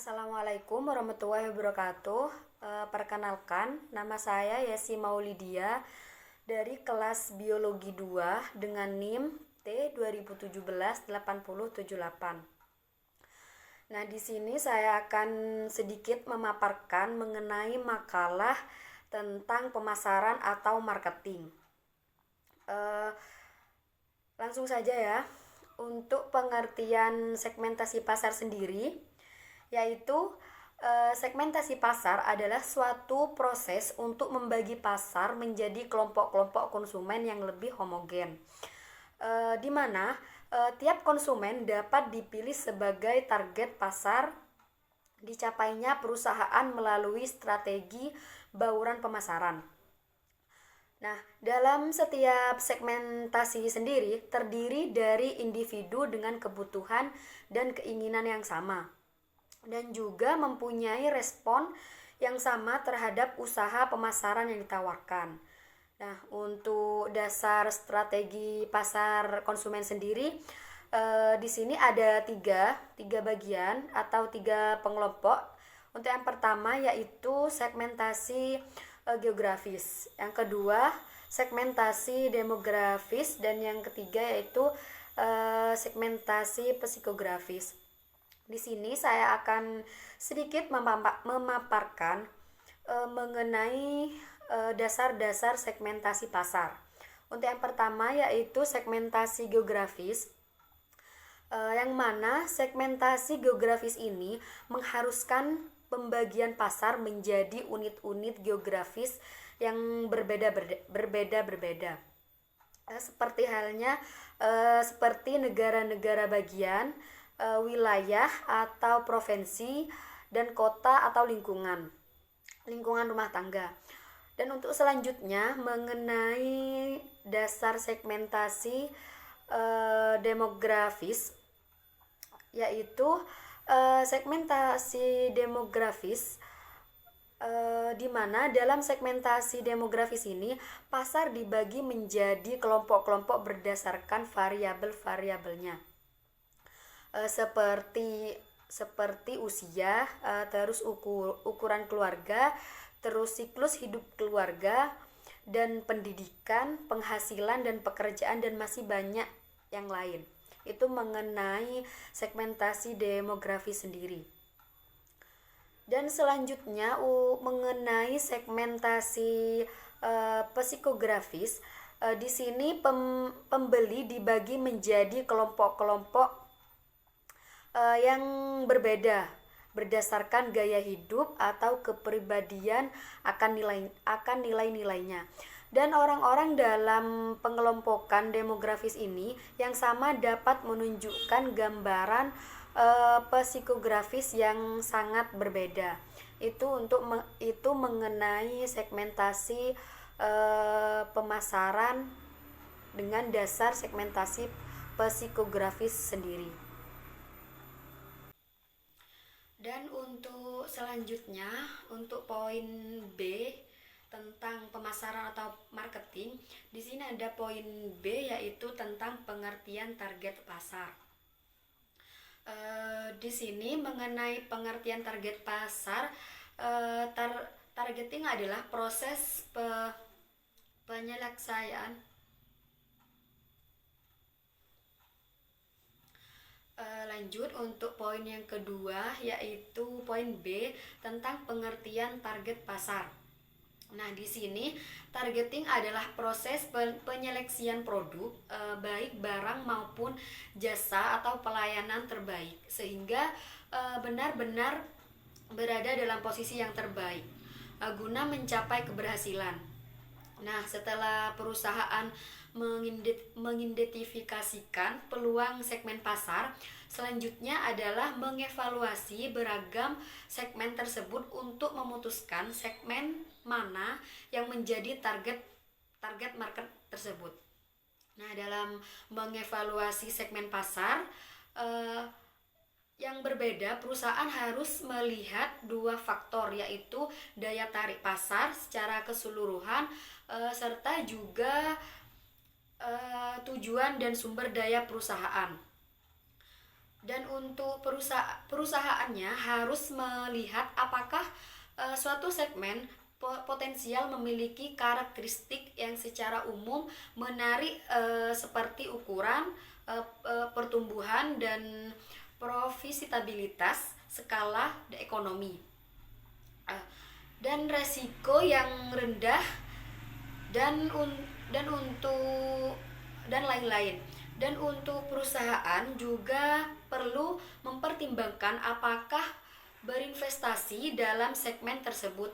Assalamualaikum warahmatullahi wabarakatuh. Perkenalkan, nama saya Yesi Maulidia dari kelas Biologi 2 dengan NIM T2017-8078. Nah, di sini saya akan sedikit memaparkan mengenai makalah tentang pemasaran atau marketing. Langsung saja ya. Untuk pengertian segmentasi pasar sendiri, yaitu segmentasi pasar adalah suatu proses untuk membagi pasar menjadi kelompok-kelompok konsumen yang lebih homogen, di mana tiap konsumen dapat dipilih sebagai target pasar dicapainya perusahaan melalui strategi bauran pemasaran. Nah, dalam setiap segmentasi sendiri terdiri dari individu dengan kebutuhan dan keinginan yang sama, dan juga mempunyai respon yang sama terhadap usaha pemasaran yang ditawarkan. Nah, untuk dasar strategi pasar konsumen sendiri, di sini ada tiga bagian atau tiga pengelompok. Untuk yang pertama yaitu segmentasi geografis, yang kedua segmentasi demografis, dan yang ketiga yaitu segmentasi psikografis. Di sini saya akan sedikit memaparkan mengenai dasar-dasar segmentasi pasar. Untuk yang pertama yaitu segmentasi geografis, yang mana segmentasi geografis ini mengharuskan pembagian pasar menjadi unit-unit geografis yang berbeda-berbeda. Seperti halnya seperti negara-negara bagian, wilayah atau provinsi, dan kota atau lingkungan rumah tangga. Dan untuk selanjutnya mengenai dasar segmentasi demografis, yaitu segmentasi demografis, di mana dalam segmentasi demografis ini pasar dibagi menjadi kelompok-kelompok berdasarkan variabel-variabelnya, seperti usia, terus ukuran keluarga, terus siklus hidup keluarga, dan pendidikan, penghasilan, dan pekerjaan, dan masih banyak yang lain. Itu mengenai segmentasi demografi sendiri. Dan selanjutnya mengenai segmentasi psikografis, di sini pembeli dibagi menjadi kelompok-kelompok yang berbeda berdasarkan gaya hidup atau kepribadian akan nilai-nilainya. Dan orang-orang dalam pengelompokan demografis ini yang sama dapat menunjukkan gambaran psikografis yang sangat berbeda. Itu mengenai segmentasi pemasaran dengan dasar segmentasi psikografis sendiri. Dan untuk selanjutnya, untuk poin B tentang pemasaran atau marketing, di sini ada poin B yaitu tentang pengertian target pasar. Di sini mengenai pengertian target pasar, targeting adalah proses penyelesaian lanjut untuk poin yang kedua yaitu poin B tentang pengertian target pasar. Nah, di sini targeting adalah proses penyeleksian produk, baik barang maupun jasa atau pelayanan terbaik, sehingga benar-benar berada dalam posisi yang terbaik guna mencapai keberhasilan. Nah, setelah perusahaan mengidentifikasikan peluang segmen pasar, selanjutnya adalah mengevaluasi beragam segmen tersebut untuk memutuskan segmen mana yang menjadi target market tersebut. Nah, dalam mengevaluasi segmen pasar yang berbeda, perusahaan harus melihat dua faktor, yaitu daya tarik pasar secara keseluruhan serta juga tujuan dan sumber daya perusahaan. Dan untuk perusahaannya harus melihat apakah suatu segmen potensial memiliki karakteristik yang secara umum menarik, seperti ukuran, pertumbuhan dan profitabilitas, skala ekonomi, dan resiko yang rendah, dan dan untuk dan lain-lain. Dan untuk perusahaan juga perlu mempertimbangkan apakah berinvestasi dalam segmen tersebut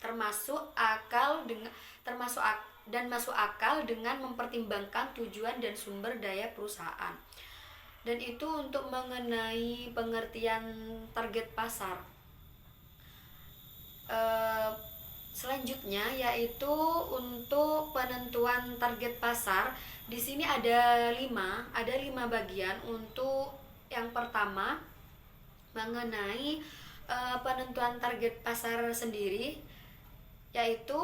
termasuk akal dengan termasuk ak, dan masuk akal dengan mempertimbangkan tujuan dan sumber daya perusahaan. Dan itu untuk mengenai pengertian target pasar. Selanjutnya yaitu untuk penentuan target pasar. Di sini ada 5 bagian. Untuk yang pertama mengenai penentuan target pasar sendiri, yaitu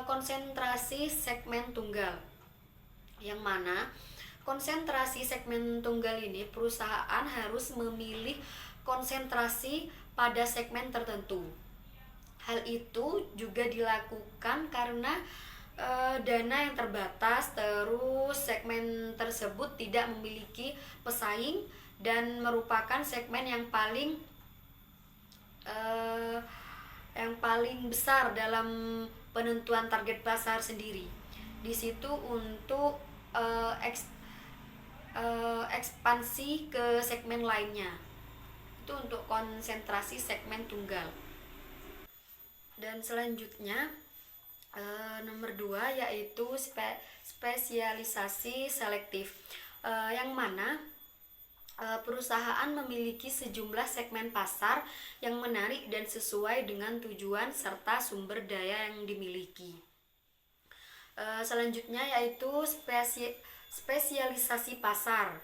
konsentrasi segmen tunggal. Yang mana konsentrasi segmen tunggal ini perusahaan harus memilih konsentrasi pada segmen tertentu. Hal itu juga dilakukan karena dana yang terbatas, terus segmen tersebut tidak memiliki pesaing dan merupakan segmen yang paling besar dalam penentuan target pasar sendiri. Di situ untuk ekspansi ke segmen lainnya. Itu untuk konsentrasi segmen tunggal. Dan selanjutnya nomor 2 yaitu spesialisasi selektif, yang mana perusahaan memiliki sejumlah segmen pasar yang menarik dan sesuai dengan tujuan serta sumber daya yang dimiliki. Selanjutnya yaitu spesialisasi pasar,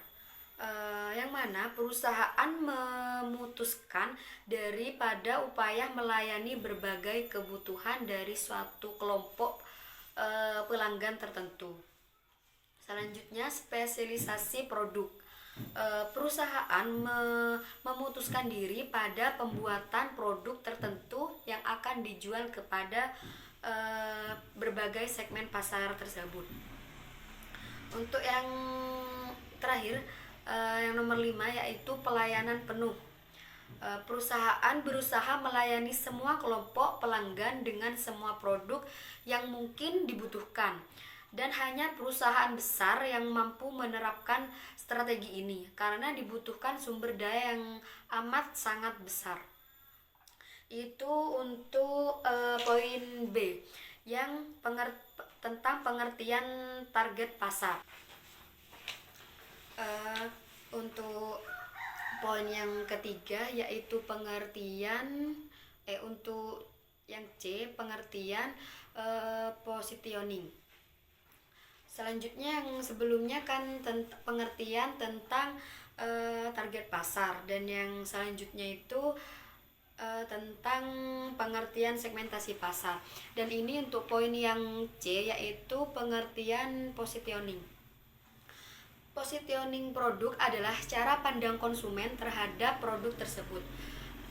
yang mana perusahaan memutuskan daripada upaya melayani berbagai kebutuhan dari suatu kelompok pelanggan tertentu. Selanjutnya spesialisasi produk. Perusahaan memutuskan diri pada pembuatan produk tertentu yang akan dijual kepada berbagai segmen pasar tersebut. Untuk yang terakhir, yang nomor 5 yaitu pelayanan penuh. Perusahaan berusaha melayani semua kelompok pelanggan dengan semua produk yang mungkin dibutuhkan, dan hanya perusahaan besar yang mampu menerapkan strategi ini karena dibutuhkan sumber daya yang amat sangat besar. Itu untuk poin B yang tentang pengertian target pasar. Untuk poin yang ketiga yaitu pengertian untuk yang C, pengertian positioning. Selanjutnya yang sebelumnya kan pengertian tentang target pasar, dan yang selanjutnya itu tentang pengertian segmentasi pasar. Dan ini untuk poin yang C yaitu pengertian positioning. Positioning produk adalah cara pandang konsumen terhadap produk tersebut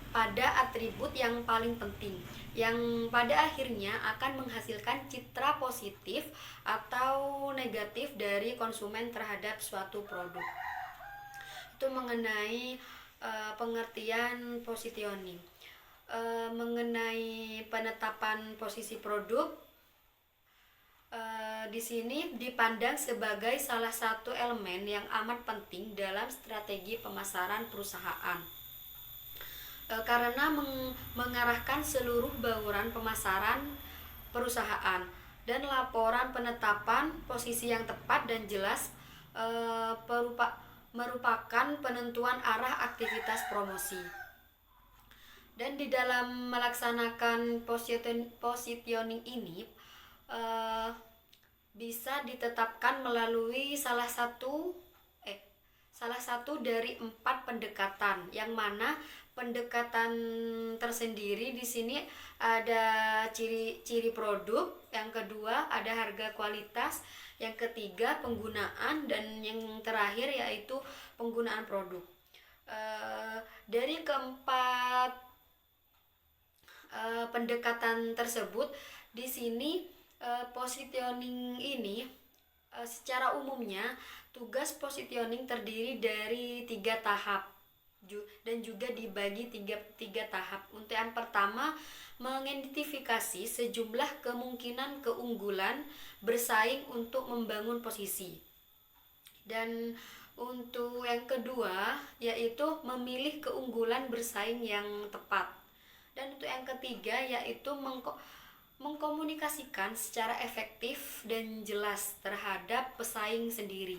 pada atribut yang paling penting, yang pada akhirnya akan menghasilkan citra positif atau negatif dari konsumen terhadap suatu produk. Itu mengenai pengertian positioning. Mengenai penetapan posisi produk, di sini dipandang sebagai salah satu elemen yang amat penting dalam strategi pemasaran perusahaan, karena mengarahkan seluruh bauran pemasaran perusahaan, dan laporan penetapan posisi yang tepat dan jelas merupakan penentuan arah aktivitas promosi. Dan di dalam melaksanakan positioning ini bisa ditetapkan melalui salah satu dari 4 pendekatan, yang mana pendekatan tersendiri di sini ada ciri produk, yang kedua ada harga kualitas, yang ketiga penggunaan, dan yang terakhir yaitu penggunaan produk. Dari keempat pendekatan tersebut, di sini positioning ini secara umumnya tugas positioning terdiri dari 3 tahap dan juga dibagi tiga tahap. Untuk yang pertama, mengidentifikasi sejumlah kemungkinan keunggulan bersaing untuk membangun posisi. Dan untuk yang kedua, yaitu memilih keunggulan bersaing yang tepat. Dan untuk yang ketiga, yaitu mengkomunikasikan secara efektif dan jelas terhadap pesaing sendiri.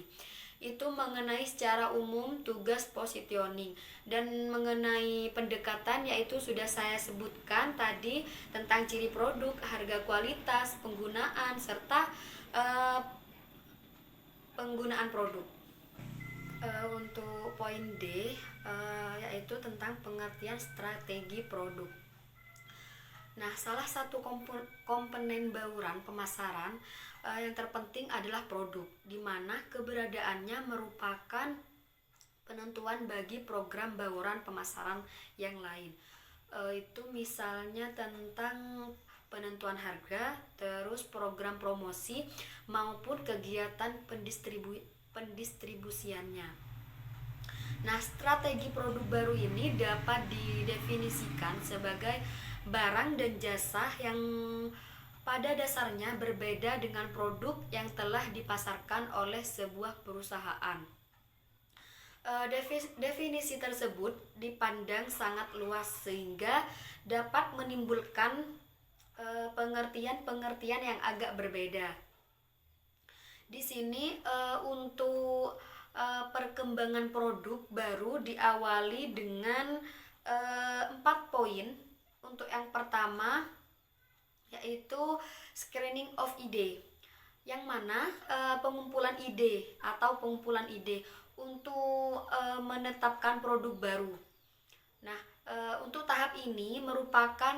Itu mengenai secara umum tugas positioning. Dan mengenai pendekatan, yaitu sudah saya sebutkan tadi tentang ciri produk, harga, kualitas, penggunaan, serta penggunaan produk. Untuk poin D, yaitu tentang pengertian strategi produk. Nah, salah satu komponen bauran pemasaran yang terpenting adalah produk, di mana keberadaannya merupakan penentuan bagi program bauran pemasaran yang lain. Itu misalnya tentang penentuan harga, terus program promosi maupun kegiatan pendistribusiannya. Nah, strategi produk baru ini dapat didefinisikan sebagai barang dan jasa yang pada dasarnya berbeda dengan produk yang telah dipasarkan oleh sebuah perusahaan. Definisi tersebut dipandang sangat luas sehingga dapat menimbulkan pengertian-pengertian yang agak berbeda. Di sini untuk perkembangan produk baru diawali dengan 4 poin. Untuk yang pertama, yaitu screening of ide, yang mana pengumpulan ide untuk menetapkan produk baru. Nah, untuk tahap ini merupakan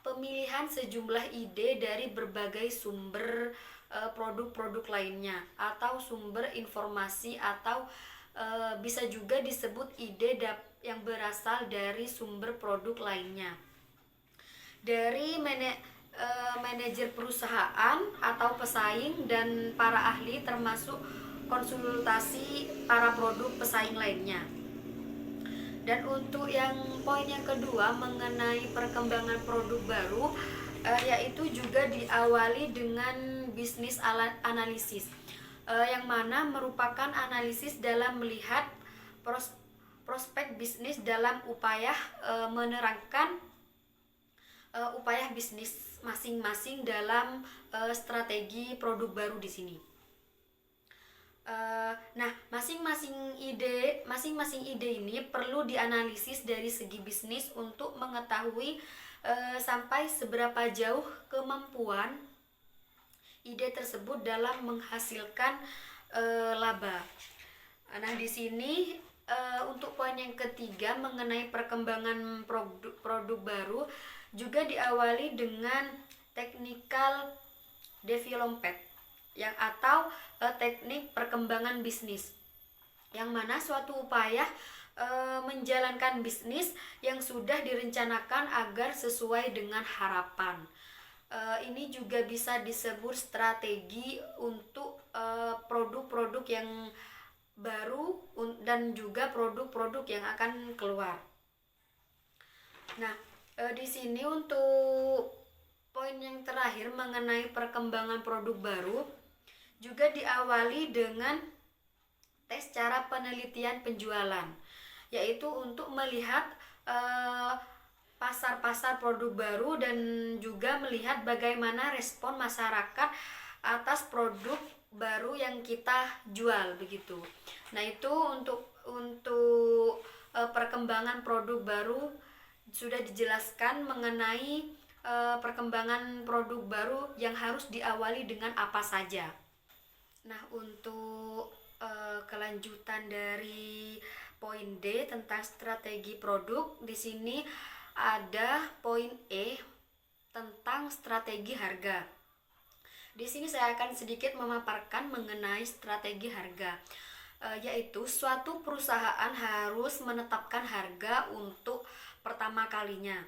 pemilihan sejumlah ide dari berbagai sumber produk-produk lainnya atau sumber informasi, atau bisa juga disebut ide yang berasal dari sumber produk lainnya. Dari manajer perusahaan atau pesaing dan para ahli, termasuk konsultasi para produk pesaing lainnya. Dan untuk yang poin yang kedua mengenai perkembangan produk baru, yaitu juga diawali dengan bisnis analisis, yang mana merupakan analisis dalam melihat prospek bisnis dalam upaya menerangkan upaya bisnis masing-masing dalam strategi produk baru di sini. Nah, masing-masing ide ini perlu dianalisis dari segi bisnis untuk mengetahui sampai seberapa jauh kemampuan ide tersebut dalam menghasilkan laba. Nah, di sini untuk poin yang ketiga mengenai perkembangan produk baru juga diawali dengan technical development atau teknik perkembangan bisnis, yang mana suatu upaya menjalankan bisnis yang sudah direncanakan agar sesuai dengan harapan. Ini juga bisa disebut strategi untuk produk-produk yang baru dan juga produk-produk yang akan keluar. Nah, di sini untuk poin yang terakhir mengenai perkembangan produk baru juga diawali dengan tes cara penelitian penjualan, yaitu untuk melihat pasar-pasar produk baru dan juga melihat bagaimana respon masyarakat atas produk baru yang kita jual, begitu. Nah, itu untuk perkembangan produk baru sudah dijelaskan mengenai perkembangan produk baru yang harus diawali dengan apa saja. Nah, untuk kelanjutan dari poin D tentang strategi produk, di sini ada poin E tentang strategi harga. Di sini saya akan sedikit memaparkan mengenai strategi harga. yaitu suatu perusahaan harus menetapkan harga untuk pertama kalinya.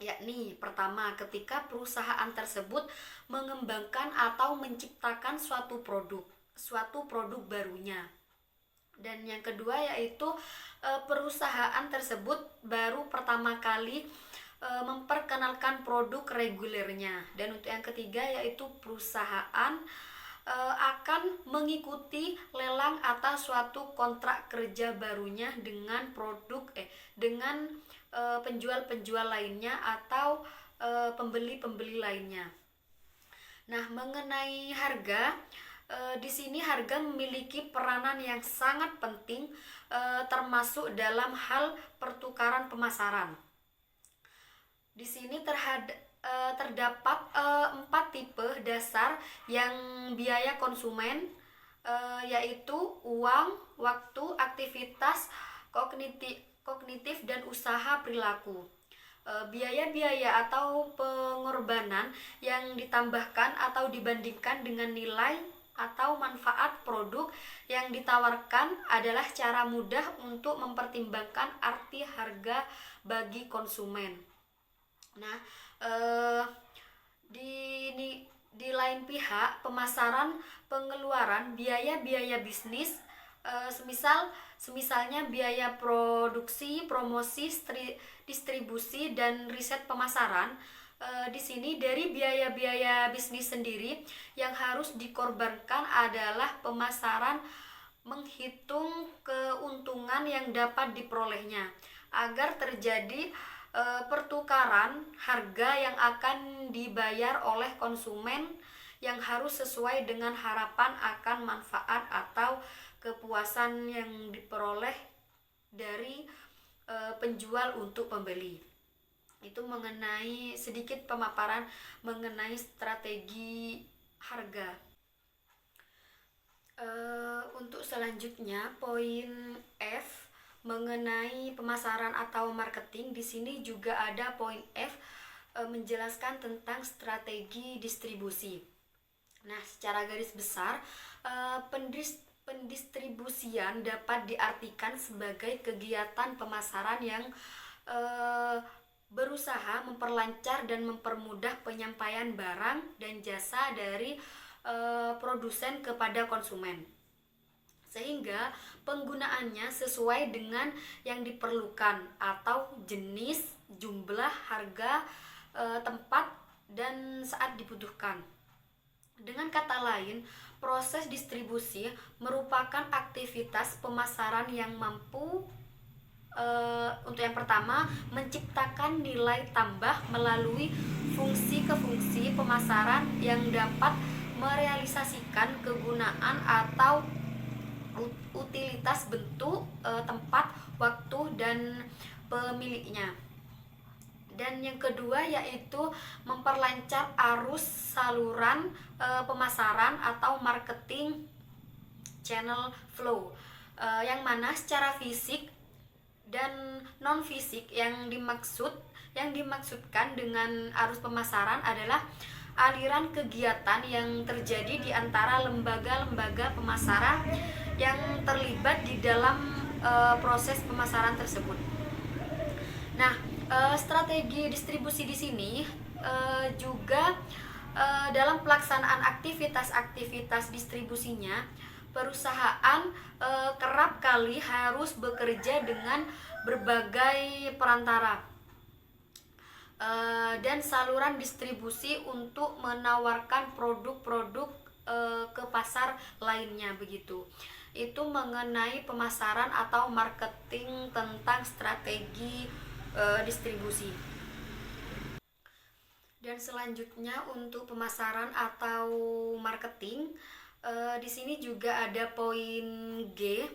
Yakni pertama, ketika perusahaan tersebut mengembangkan atau menciptakan suatu produk barunya. Dan yang kedua yaitu perusahaan tersebut baru pertama kali memperkenalkan produk regulernya. Dan untuk yang ketiga yaitu perusahaan akan mengikuti lelang atas suatu kontrak kerja barunya dengan penjual-penjual lainnya atau pembeli-pembeli lainnya. Nah, mengenai harga, di sini harga memiliki peranan yang sangat penting, termasuk dalam hal pertukaran pemasaran. Di sini terdapat 4 tipe dasar yang biaya konsumen, yaitu uang, waktu, aktivitas, kognitif dan usaha perilaku. Biaya-biaya atau pengorbanan yang ditambahkan atau dibandingkan dengan nilai atau manfaat produk yang ditawarkan adalah cara mudah untuk mempertimbangkan arti harga bagi konsumen. Nah, di lain pihak, pemasaran, pengeluaran, biaya-biaya bisnis, semisalnya biaya produksi, promosi, distribusi, dan riset pemasaran. Di sini dari biaya-biaya bisnis sendiri yang harus dikorbankan adalah pemasaran menghitung keuntungan yang dapat diperolehnya agar terjadi pertukaran harga yang akan dibayar oleh konsumen yang harus sesuai dengan harapan akan manfaat atau kepuasan yang diperoleh dari penjual untuk pembeli. Itu mengenai sedikit pemaparan mengenai strategi harga. Untuk selanjutnya poin F mengenai pemasaran atau marketing. Di sini juga ada poin F, menjelaskan tentang strategi distribusi. Nah, secara garis besar, pendistribusian dapat diartikan sebagai kegiatan pemasaran yang berusaha memperlancar dan mempermudah penyampaian barang dan jasa dari produsen kepada konsumen, sehingga penggunaannya sesuai dengan yang diperlukan atau jenis, jumlah, harga, tempat, dan saat dibutuhkan. Dengan kata lain, proses distribusi merupakan aktivitas pemasaran yang mampu untuk yang pertama, menciptakan nilai tambah melalui fungsi ke fungsi pemasaran yang dapat merealisasikan kegunaan atau utilitas bentuk, tempat, waktu, dan pemiliknya. Dan yang kedua yaitu memperlancar arus saluran pemasaran atau marketing channel flow, yang mana secara fisik dan non fisik yang dimaksudkan dengan arus pemasaran adalah aliran kegiatan yang terjadi di antara lembaga-lembaga pemasaran yang terlibat di dalam proses pemasaran tersebut. Nah, strategi distribusi di sini juga dalam pelaksanaan aktivitas distribusinya, perusahaan kerap kali harus bekerja dengan berbagai perantara dan saluran distribusi untuk menawarkan produk-produk ke pasar lainnya begitu. Itu mengenai pemasaran atau marketing tentang strategi distribusi. Dan selanjutnya untuk pemasaran atau marketing, di sini juga ada poin G.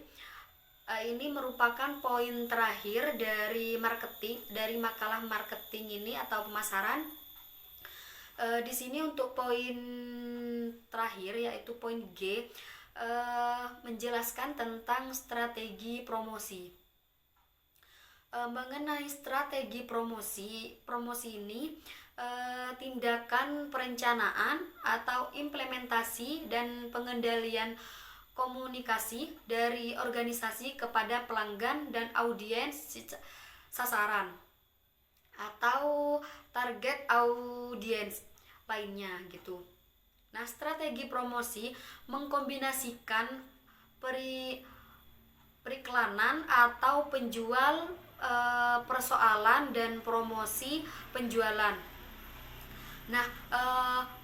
Ini merupakan poin terakhir dari makalah marketing ini atau pemasaran. Di sini untuk poin terakhir yaitu poin G, menjelaskan tentang strategi promosi. Mengenai strategi promosi ini tindakan perencanaan atau implementasi dan pengendalian komunikasi dari organisasi kepada pelanggan dan audiens sasaran atau target audiens lainnya gitu. Nah, strategi promosi mengkombinasikan periklanan atau penjual persoalan dan promosi penjualan. Nah,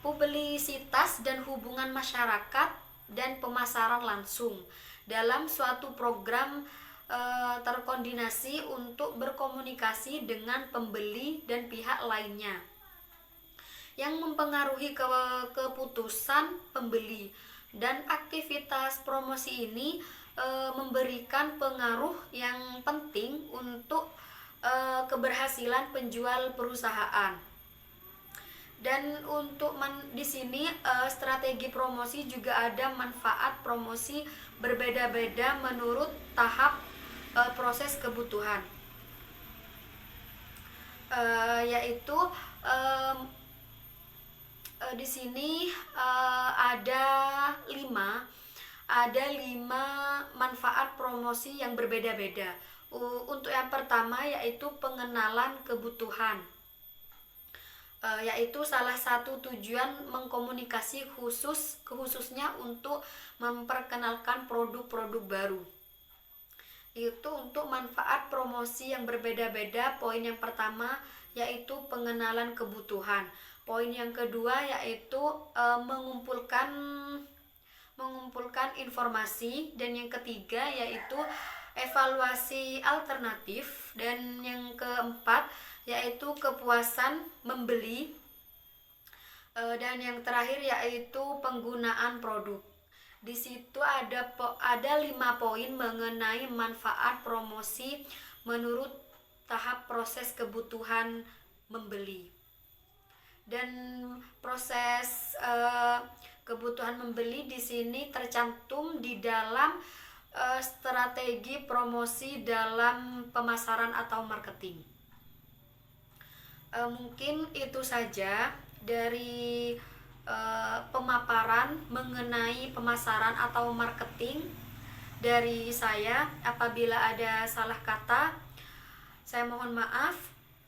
publisitas dan hubungan masyarakat dan pemasaran langsung dalam suatu program terkoordinasi untuk berkomunikasi dengan pembeli dan pihak lainnya yang mempengaruhi keputusan pembeli. Dan aktivitas promosi ini memberikan pengaruh yang penting untuk keberhasilan penjual perusahaan. Dan untuk di sini strategi promosi juga ada manfaat promosi berbeda-beda menurut tahap proses kebutuhan, yaitu di sini ada 5 manfaat promosi yang berbeda-beda. Untuk yang pertama yaitu pengenalan kebutuhan, yaitu salah satu tujuan mengkomunikasi khususnya untuk memperkenalkan produk-produk baru. Itu untuk manfaat promosi yang berbeda-beda. Poin yang pertama yaitu pengenalan kebutuhan. Poin yang kedua yaitu mengumpulkan informasi, dan yang ketiga yaitu evaluasi alternatif, dan yang keempat yaitu kepuasan membeli, dan yang terakhir yaitu penggunaan produk. Di situ ada 5 poin mengenai manfaat promosi menurut tahap proses kebutuhan membeli. Dan proses kebutuhan membeli di sini tercantum di dalam strategi promosi dalam pemasaran atau marketing. Mungkin itu saja dari pemaparan mengenai pemasaran atau marketing dari saya. Apabila ada salah kata, saya mohon maaf.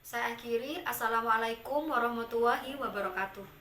Saya akhiri. Assalamualaikum warahmatullahi wabarakatuh.